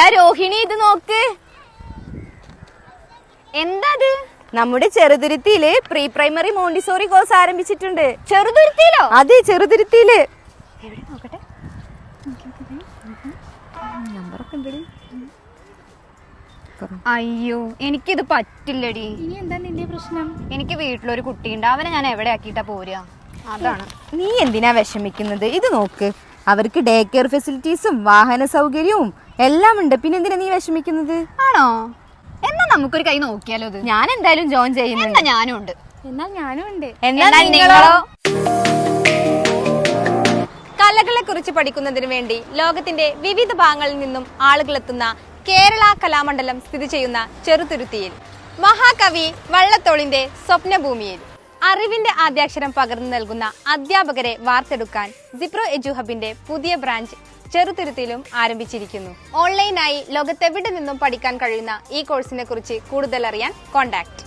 എടാ രോഹിണി, ഇത് നോക്ക്. എന്താ നമ്മുടെ ചെറുതുരുത്തിയില് പ്രീ പ്രൈമറി മോണ്ടിസോറി കോഴ്സ് ആരംഭിച്ചിട്ടുണ്ട്. ചെറുതുരുത്തിയിലോ? അതെ, ചെറുതുരുത്തിയില്. എവിടെ നോക്കട്ടെ. അയ്യോ, എനിക്കിത് പറ്റില്ലടി. ഇനി എന്താ നിന്റെ പ്രശ്നം? എനിക്ക് വീട്ടിലൊരു കുട്ടിയുണ്ട്, അവനെ ഞാൻ എവിടെ ആക്കിയിട്ടാ പോരുക? അതാണ്. നീ എന്തിനാ വിഷമിക്കുന്നത്? ഇത് നോക്ക്, അവർക്ക് ഡേ കെയർ ഫെസിലിറ്റീസും വാഹന സൗകര്യവും എല്ലാം ഉണ്ട്. പിന്നെ എന്തിനാ നീ വിഷമിക്കുന്നത്? ആണോ? എന്നാ നമുക്കൊരു കൈ നോക്കിയാലോ? ഞാൻ എന്തായാലും ജോയിൻ ചെയ്യുന്നുണ്ട്. ഞാനും ഉണ്ട്. എന്നാൽ ഞാനും ഉണ്ട്. എന്നാൽ നിങ്ങളോ? കലകളെ കുറിച്ച് പഠിക്കുന്നതിന് വേണ്ടി ലോകത്തിന്റെ വിവിധ ഭാഗങ്ങളിൽ നിന്നും ആളുകൾ എത്തുന്ന കേരള കലാമണ്ഡലം സ്ഥിതി ചെയ്യുന്ന ചെറുതുരുത്തിയിൽ, മഹാകവി വള്ളത്തോളിന്റെ സ്വപ്നഭൂമിയിൽ അറിവിന്റെ ആദ്യാക്ഷരം പകർന്നു നൽകുന്ന അധ്യാപകരെ വാർത്തെടുക്കാൻ സിപ്രോ എജുഹബിന്റെ പുതിയ ബ്രാഞ്ച് ചെറുതുരുത്തിയിലും ആരംഭിച്ചിരിക്കുന്നു. ഓൺലൈനായി ലോകത്തെവിടെ നിന്നും പഠിക്കാൻ കഴിയുന്ന ഈ കോഴ്സിനെ കുറിച്ച് കൂടുതൽ അറിയാൻ കോൺടാക്ട്